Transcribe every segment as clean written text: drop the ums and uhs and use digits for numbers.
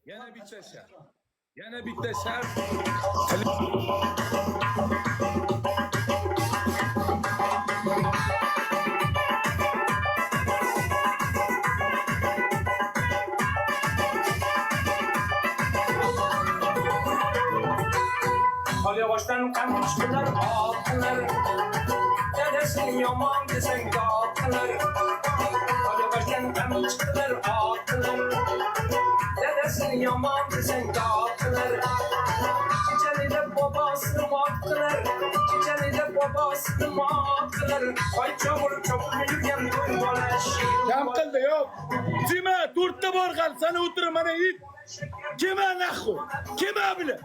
Yana bitta shart. Yana bitta shart. Yavaştan kalmıştılar atlar. Dedesin yaman desen atlar. Yavaştan kalmıştılar atlar. Dedesin yaman desen atlar. Çiçeğinde babasını attılar. Çiçeğinde babasını attılar. Ay çamur çamur yürüyen duymalar. Kamqildi yo'q. Kima to'rtta bor qal, sana o'tirib mana it. Kima naxu? Kima bile?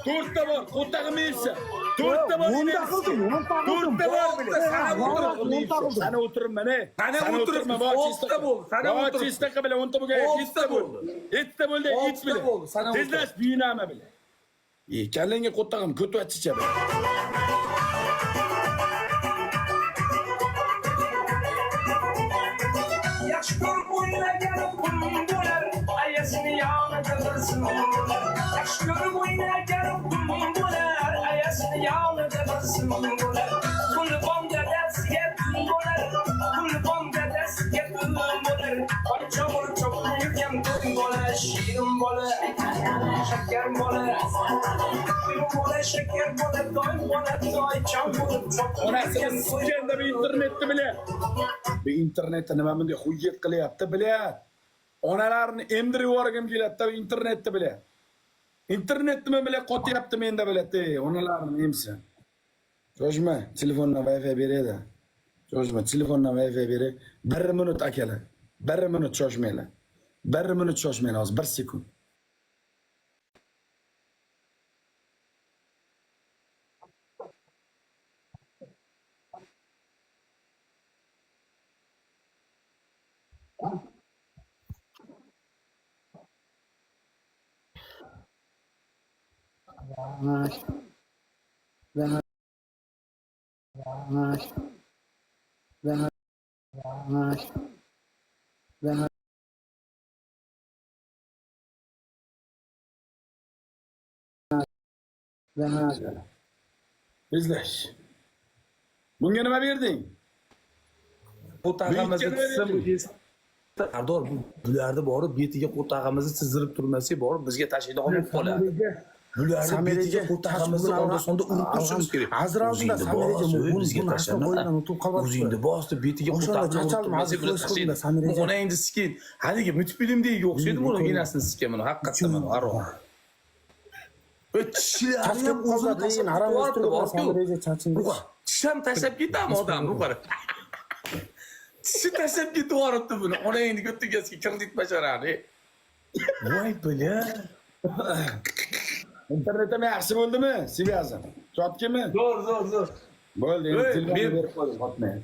To'rtta bor, qo'tag'im esa. To'rtta bor. To'rtta bor bile. Sana o'tirib mana. Sana o'tirib oltita bo'ldi. Sana o'tirib. Chista bilan 10 ta bo'lgan, 7 ta bo'ldi. 7 ta bo'ldi, 7 bilan. Tezlash buyunama bilan. Kallenga qo'tag'im ko'tvatchicha bilan. Yaşkın boyuna gelip kumbular, ayasını yağına kalırsın kumbular. Yaşkın boyuna gelip kumbular, ayasını yağına kalırsın kumbular. Kulübom dedesiye kumbular, kulübom dedesiye kumbular. Ay çamur çok büyükken kumbular, şirin bola, şeker bola. Şirin bola, şeker bola, doy bola, doy çamur çok büyükken Sikenda bir internetni bilan. Bu internetda nima bunday xuyet qilyapti bilan. Onalarni emdirib yuborgim keladi bu internetni bilan. İnternet nima bilan qotyapti menda biladi. Onalarni emsa. Cho'shma, telefondan Wi-Fi beradi. Cho'shma, telefondan Wi-Fi beradi. 1 minut akalar. 1 minut cho'shmanglar. 1 minut cho'shmanglar hozir 1 sekund. İzleş. Bunga nima berding? Qo'tag'imizni chizsam Sardor bularni borib betiga qo'tag'imizni chizdirib turmasak borib bizga tashlaydigan bo'lib qoladi. Bularni betiga qo'tag'imizni onda-sonda urib turishimiz kerak. Azir oldinda Samireja bizga tashlab o'yindan qolib o'zingni bosdi betiga qo'tag'imizni urib turmasak bular tashlaydi. Ona endi skin haligi multfilmdagi o'xshaydi buni enasini skin buni haqiqatdan mana aro. Tishlarim o'zini tashlab haram o'stirib tisham tashlab ketami odam bu qara. Tishi tashlab ketib yuboribdi buni. Onangni ko'tigasiga kredit basharani. Voy bilan. İnternetda yaxshi bo'ldimi? Svязан. Chotkimi? Zo'r. Bo'ldi, endi telefonni berib qo'ydim, hotmay.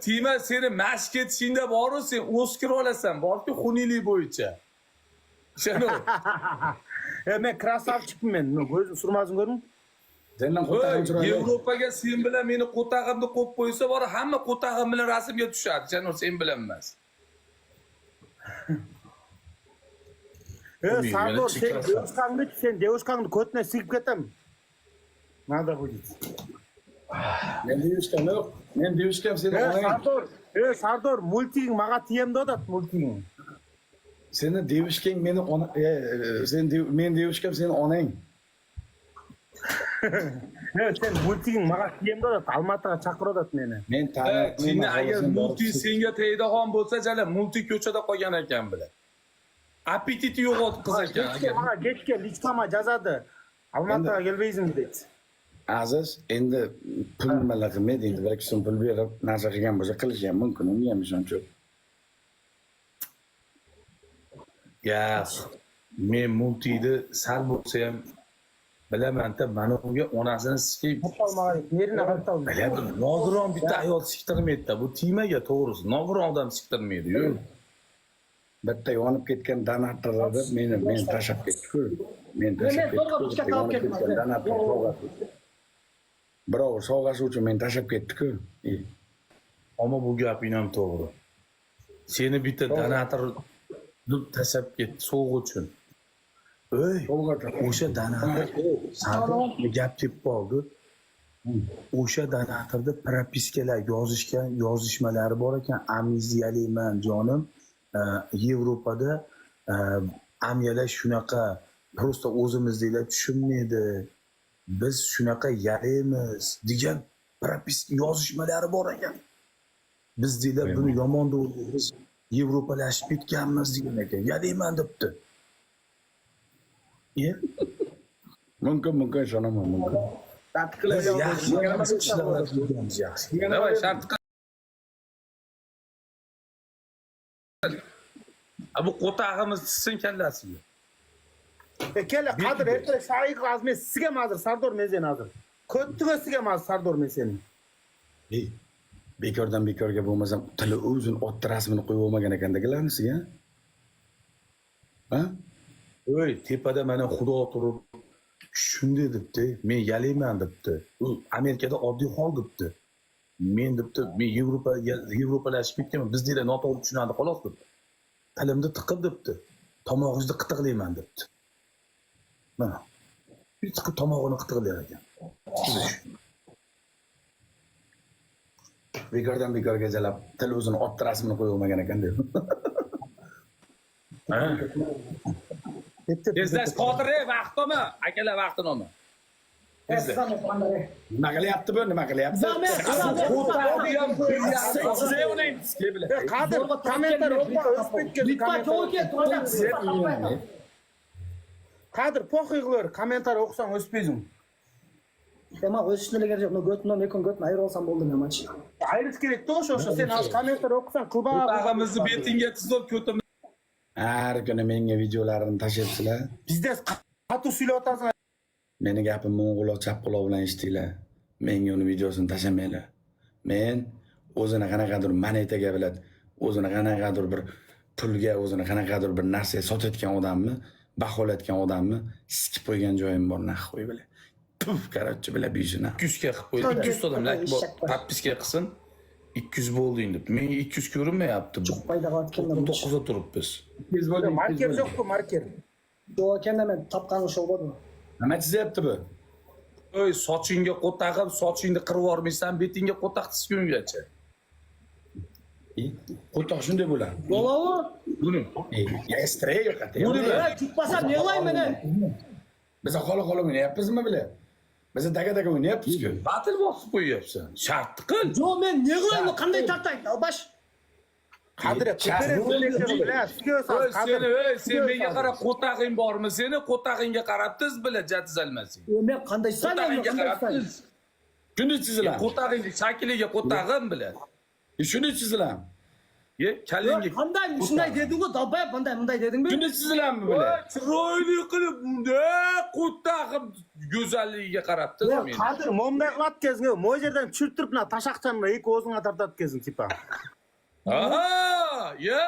Tima seni mashq etishingda boru sen Oskar olasan, borku xuniylik bo'yicha. Shano. Men krasavchikman. Ko'zim surmazim ko'rding? Sendan qo'tag'im chiroyli. Yevropaga sen bilan meni qo'tag'imni qo'yib qo'ysa bor, hamma qo'tag'im bilan rasmga tushadi. Shano sen bilan emas. Sardor, sen devuşkanni ko'tine sigib ketam. Nada будет? Men devishkam yo'q. Men devishkam seni onang. Sardor, multiging maga tiyemdi odat multiging. Seni devishkang meni ona men devishkam seni onang. Sen multiging maga tiyemdi odat, Almataga chaqirib odat meni. Men Seni agar multi senga tegadigan bo'lsa, jala multi ko'chada qolgan ekan bilan. Apetiti yo'q qiz ekan. Maga kechga lichkama jazadi. Almataga kelmaysizmi deydi. Aziz, endi pul nimalar qilmaydi, endi 1-2 so'm pul berib narsa qilgan bo'lsa qilish ham mumkin, uni ham ishonch yo'q. Ya, men multini sal bo'lsa ham bilaman-da, mana unga onasini sikib Yerini qartalmaydi. biladim. Nogiron bitta ayol siktirmaydi-da. Bu timaga to'g'risi. Nogiron odam siktirmaydi-yu. Bitta yonib ketgan donatorlarni men tashlab ketdi-ku. Men tashlab ketdim. Donator sovg'asi. Birov sovg'asi uchun men tashlab ketdi-ku. Ammo bu gaping ham to'g'ri. Seni bitta donator tashlab ketdi sovg'a uchun. Oy, To'g'ri. o'sha donator gap kelib qoldi. O'sha donatorda propiskalar yozishmalari bor ekan. Amneziyaliman jonim. Yevropada amyalar shunaqa просто o'zimizdagilar tushunmaydi. Biz shunaqa yalaymiz degan propiska yozishmalari bor ekan. Biz deylar buni yomon deymiz. Yevropalashib ketganmiz degan ekan. Yalayman debdi. Mumkin ishonaman, mumkin. Давай, shart bu qo'tag'imiz tishsin kallasiga. Kela Qadir ertaga shayx azmen sizga hozir Sardor Mezen hozir. Ko'ttiga sizga hozir Sardor Mezenni. Bekordan bekorga bo'lmasam tili uzun ot rasmini qo'yib olmagan ekandagilarni sizga. Ha? Oy, tepada mana Xudo turib shunday debdi. Men yalayman debdi. U Amerikada oddiy hol debdi. Men debdi, men Yevropalashib ketganman. Bizdagilar noto'g'ri tushunadi xolos debdi. Tilimni tiqib debdi. Tomog'ingizni qitiqlayman debdi. Mana. Bir tiqib tomog'ini qitiqlar ekan. Bekorga jalab tili uzun ot rasmini qo'yib olmagan ekan deb. Tezlash Qodir, vaqtimi? Akalar vaqtinomi. Nima qilyapti bu? Nima qilyapti? Qadir kommentar Qadir po'xig'lar kommentar o'qisang o'spaysing. Ama o'sishniga yo'q, go'tnom ekon go'tma ayir olsam bo'ldi nima ish. Ayrish kerak o'sha sen hozir kommentar o'qisan qilba. Qo'tag'imizni betingga tizib ko'tib. Har kuni menga videolarini tashlayapsizlar. Bizda qattiq suylayotasiz. Meni gapim mo'ng'uloq chapquloq bilan eshitinglar. Menga uni videosini tashamanglar. Men o'zini qanaqadir monetaga biladi, o'zini qanaqadir bir pulga, o'zini qanaqadir bir narsaga sotayotgan odamni, baholayotgan odamni sikib qo'ygan joyim bor, naq qo'y biladi. Puf, qarorchi bilan bishina. 200 ga qilib qo'ydi. 200 odamlar podpiska qilsin. 200 bo'lding deb. Menga 200 ko'rinmayapti bu. Foyda qilayotganlar 9 da turibmiz. Biz bo'ldi. Marker yo'q-ku, marker. Yo'q ekanda men topganim shu bo'ldi. Nima chizyapti bu? Oy, sochingga qo'tag'im, sochingni qirib yormaysan, betingga qo'taq tizgungacha. Qo'toq shunday bo'ladi. Bo'lavi? Buni. Estrey yo'qati. Buni Tutmasam ne qilayman men? Biz xola o'ynayapmizmi bile? Biz daga o'ynayapmiz-ku. battle bosib qo'yyapsan. Shart qil. Yo'q, men ne qilayman? Qanday tartay? Albash. Qadir Sen menga qarab qo'tag'ing bormi? Seni qo'tag'ingga qarab tiz bilan jatizalmasing. Men qanday Qo'tag'ingga qarab tiz. Shuni chizilam. Qo'tag'ingni shakliga qo'tag'im bilan. Shuni chizilam. Ye, kallingga. Qanday shunday deding-ku, dalbayap bunday deding-mi? Shuni chizilammi bile? Chiroyli qilib bunday qo'tag'im go'zalligiga qarab tiz meni. Qadir momday qilib kezing, mo'jerdan tushirtirib bilan tashaqchanni ikki o'zingga tartab kezing tipa. Aha, ya.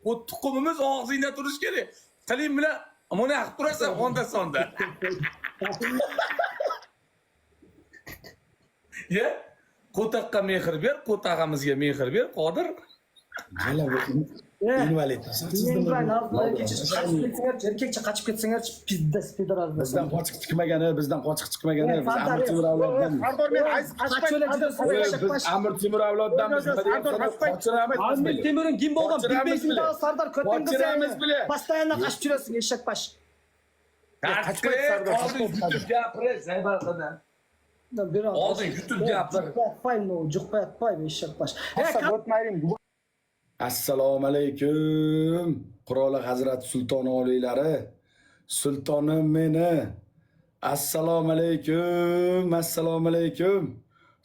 Bu tuqumimiz og'zingda turish kerak. Tiling bilan mana qilib turasan onda sonda. Ya, qo'taqqa mehr ber, qo'tag'imizga mehr ber, Qodir. Hala bu invalid. Erkekcha qochib ketsangar pizda spidaraz. Bizdan qochiq chiqmagani, biz Amir Temur avloddan. Sardor men Biz Amir Temur avloddanmiz. Amir Temur'un kim bo'lgan? Bilmaysingda Sardor Qochiramiz bile. Постоянно qochib yurasiz, eshak bash. Qochib yutib gapir, Zaybalqadan. Oldin yutib gapir. Juqpay, eshak bash. Assalomu alaykum. Quroli Hazrat Sulton oliylari. Sultonim meni. Assalomu alaykum.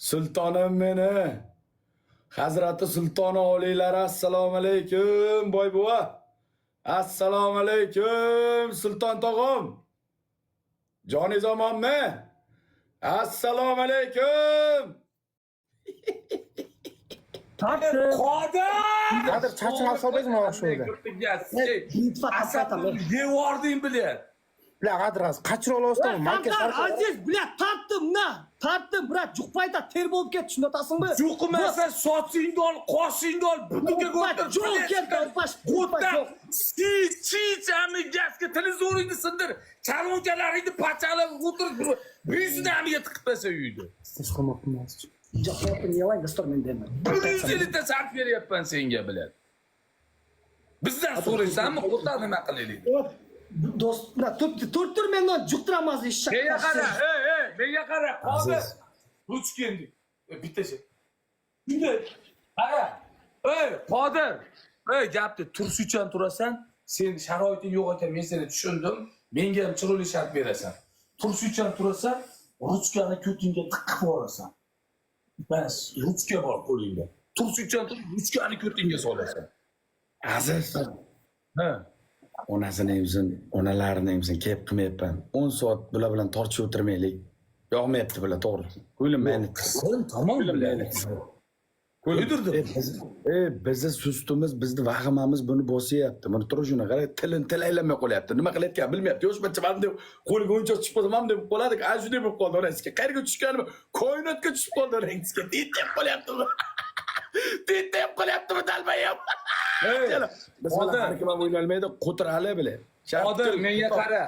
Sultonim meni. Hazrati Sulton oliylari assalomu alaykum. Boy buva. Assalomu alaykum. Sulton tog'am. Jonizomonmi? Assalomu alaykum. Qodir! Qadir chachini olsangiz mana shu yerda. Devording bilan. La Qadir az qachira olasdan marka Qantar aziz bilat tartdim brat juqpayda ter bo'lib ketdi shunda otasingmi? Juqmasa sochingni ol, qoshingni ol, butuniga ko'tarib. Jo'q ketdi opash. Chi gazga televizoringni sindir. Chalonchalaringni parchalab o'tirib, yuzini amiga tiqib tasha uyda. Siz qilmoqchimas. Jahotni yalang dastur men deyman. 100 yilda sarf beryapman senga bilan. Bizdan so'raysanmi, o'ta nima qilaylik? Do'st, tur mendan juqtiramas ish. Menga qara, menga qara. Hozir ruch keldik. Bitta şey. Shunday. Qara. Qodir. Gapni tursuchan turasan, sen sharoiting yo'q ekan, men seni tushundim. Menga ham chiroyli shart berasan. Tursuchan turasan, ruchkani ko'tingga tiqib yuborasan. Bas, ruchka bor qo'lingda. Tursuchan turib, ruchkani ko'tingga solasan. Aziz. Ha. Onasini emsin, onalarini emsin, kep qilmayapman. 10 soat bular bilan tortishib o'tirmaylik. Yoqmayapti bular, to'g'ri. Ko'nglim mayli. Tamam mayli. O'ydirdim. Bizni sustimiz, bizni vahimamiz buni bosyapti. Buni turishini qara, tilaylamay qolyapti. Nima qilayotganini bilmayapti. Yosh bachchaman deb qo'liga o'yinchoq tushib qolsa, ham deb qoladi. Ana shunday bo'lib qoldi onasiga. Qayerga tushganimi? Koinotga tushib qoldi onasiga. Titib qolyaptimi? Titib qolyaptimi dalbayam? Qodir, kim ham o'ynolmaydi, qo'tirali bile. Qodir, menga qara.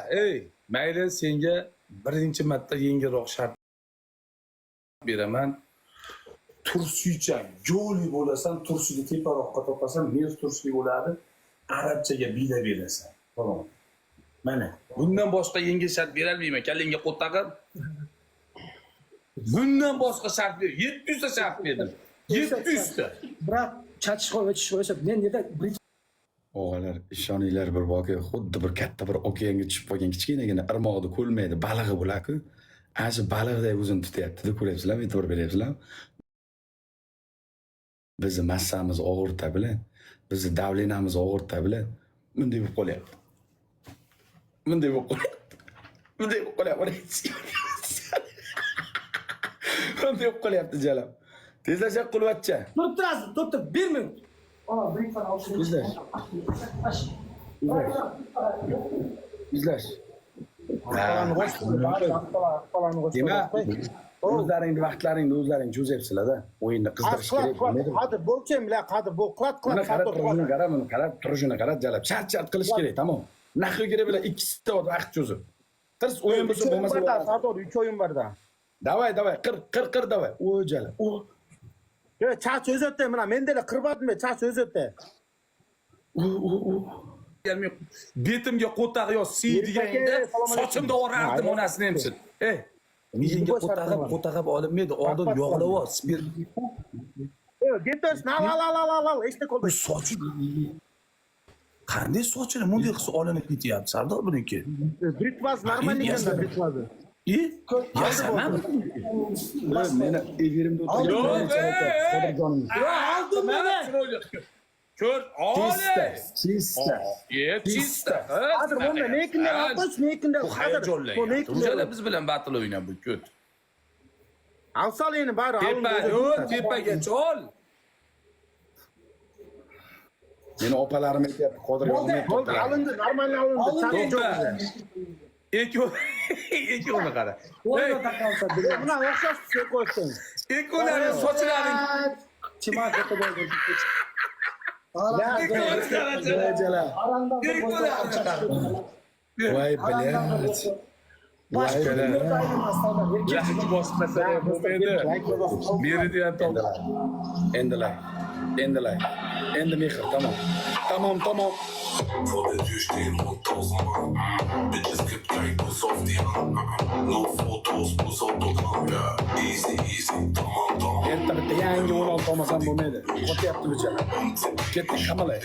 Mayli, senga birinchi marta yengilroq shart beraman. Tursuychan, yo'li bo'lasan, tursini teparoqqa topasan, mers tursli bo'ladi. Arabchaga bila berasan. Tamam. Mana, bundan boshqa yengil shart bera olmayman. Kallingga qo't taqib. Bundan boshqa shart ber. 700 ta shart berdim. 700 ta. Brat, chachish qo'ysa, men neda O'g'illar, ishoninglar bir voqea, xuddi bir katta bir okeanga tushib qolgan kichkinagina irmoqda ko'lmaydi, balig'i bo'lar-ku. Ana shu baliqday o'zini tutyapti-da, ko'ryapsizlarmi? E'tibor beryapsizlarmi? Bizni massamiz og'irta bilan, bizni davlenamiz og'irta bilan bunday bo'lib qolyapti. Bunday bo'lib qolyapti. Bunday bo'lib qolyapti. Bunday bo'lib qolyapti jalab. Tezlashib qulvatcha. Turib, 1 minut. Bir insan alışveriş. İzlash. Falan Demak, o'zlaringni vaqtlaringni o'zlaring cho'zyapsizlar-da. O'yinni qizdirish kerak. Qadir bo'lcham bilan Qadir bu Mana qarab turishini qarab jalab. Shart qilish kerak, tamom. Nahvi kerak bilan 2 soat vaqt cho'zib. Qirs o'yin bo'lsa bo'lmasa Sardor 3 o'yin borda. Davay, qir davay. O jalab. Yo, chach o'zotda mana mendela qirbatmi, chach o'zotda. Gelmiyor. Betimga qo'taq yo siydiganda sochimda o'rardim onasini emsin. Miyingga qo'taqib olinmaydi. Oldin yog'lab ol, spir. Yo, getos, al, işte qoldi. Sochi. Qanday sochini bunday qilsa olinib ketyapti, Sardor buniki. Britvaz normal ekanda britvaz. Yasamam. Meni evirimda o'tirgan. Aldım beni. Ko'r, Chista. Chista. Qadir bunda nekinde alqoch, nekinde Qadir. Bu nekinde biz bilan battle o'ynab bu ko't. Alsal endi bari Tepaga chol. Meni opalarim aytyapti, Qodir yo'qmayapti. alindi, normal alindi. Ikkovini qara. O'yna taqalsa Buna o'xshash qo'ysin. Ikkovlari sochlaring. Chimat o'tib Voy bilat. Yaxshi bosmasa bo'lmaydi. Beridi ham top. Endilar. Endi mehr, tamom. Vor der Tür stehen und 1000 Mann. Bitches gibt kein Kuss auf die Hand. Nur Fotos, plus Autogramm. Ja, easy, tamam. Erta bitta yangi 16 olmasam bo'lmaydi. Qo'tyapti bu chala. Ketdik qamalay.